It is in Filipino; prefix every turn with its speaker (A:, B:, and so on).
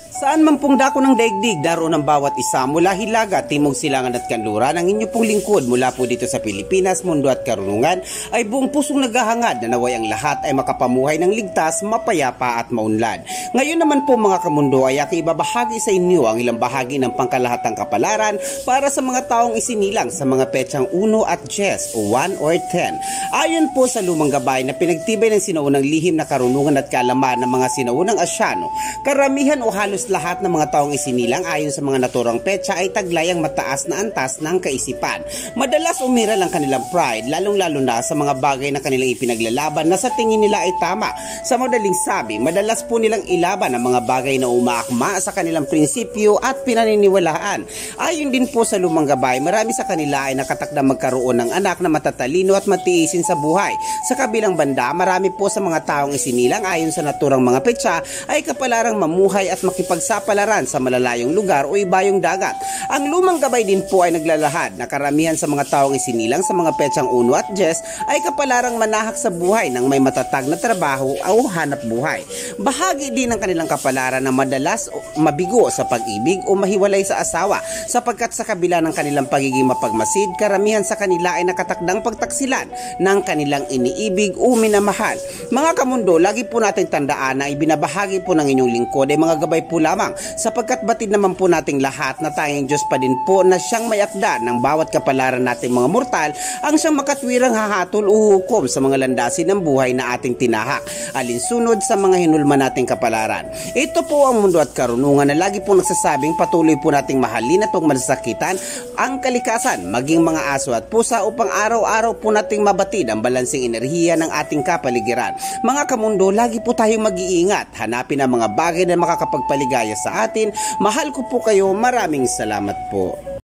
A: Saan man pong dako ng daigdig, daroon ang bawat isa mula Hilaga, Timog, Silangan at Kanluran. Ang inyo pong lingkod mula po dito sa Pilipinas, Mundo at Karunungan ay buong pusong naghahangad na naway ang lahat ay makapamuhay ng ligtas, mapayapa at maunlad. Ngayon naman po mga kamundo ay aking ibabahagi sa inyo ang ilang bahagi ng pangkalahatang kapalaran para sa mga taong isinilang sa mga petsang 1 at 10 o 1 or 10. Ayon po sa lumang gabay na pinagtibay ng sinaunang lihim na karunungan at kaalaman ng mga sinaunang Asyano, karamihan o halos lahat ng mga taong isinilang ayon sa mga naturang petsa ay taglayang mataas na antas ng kaisipan. Madalas umiral ang kanilang pride, lalong-lalo na sa mga bagay na kanilang ipinaglalaban na sa tingin nila ay tama. Sa madaling sabi, madalas po nilang ilaban ang mga bagay na umaakma sa kanilang prinsipyo at pinaniniwalaan. Ayon din po sa lumang gabay, marami sa kanila ay nakatakdang magkaroon ng anak na matatalino at matiisin sa buhay. Sa kabilang banda, marami po sa mga taong isinilang ayon sa naturang mga petsa ay kapalarang mamuhay at makipagsapalaran sa malalayong lugar o ibayong dagat. Ang lumang gabay din po ay naglalahad na karamihan sa mga taong isinilang sa mga petsang 1 at 10 ay kapalarang manahak sa buhay ng may matatag na trabaho o hanap buhay. Bahagi din ng kanilang kapalaran na madalas mabigo sa pag-ibig o mahiwalay sa asawa, sapagkat sa kabila ng kanilang pagiging mapagmasid, karamihan sa kanila ay nakatakdang pagtaksilan ng kanilang iniibig o minamahal. Mga kamundo, lagi po natin tandaan na ibinabahagi po ng inyong lingkod ay mga gabay po lamang, sapagkat batid naman po nating lahat na tayong Diyos pa din po na siyang may akda ng bawat kapalaran nating mga mortal ang siyang makatwirang hahatol o hukom sa mga landasin ng buhay na ating tinahak, alinsunod sa mga hinulma nating kapalaran. Ito po ang Mundo at Karunungan na lagi po nagsasabing patuloy po nating mahalin at huwag masasakitan ang kalikasan, maging mga aso at pusa upang araw-araw po nating mabatid ang balansing enerhiya ng ating kapaligiran. Mga kamundo, lagi po tayong mag-iingat, hanapin ang mga bagay na makakapagpaligaya sa atin. Mahal ko po kayo, maraming salamat po.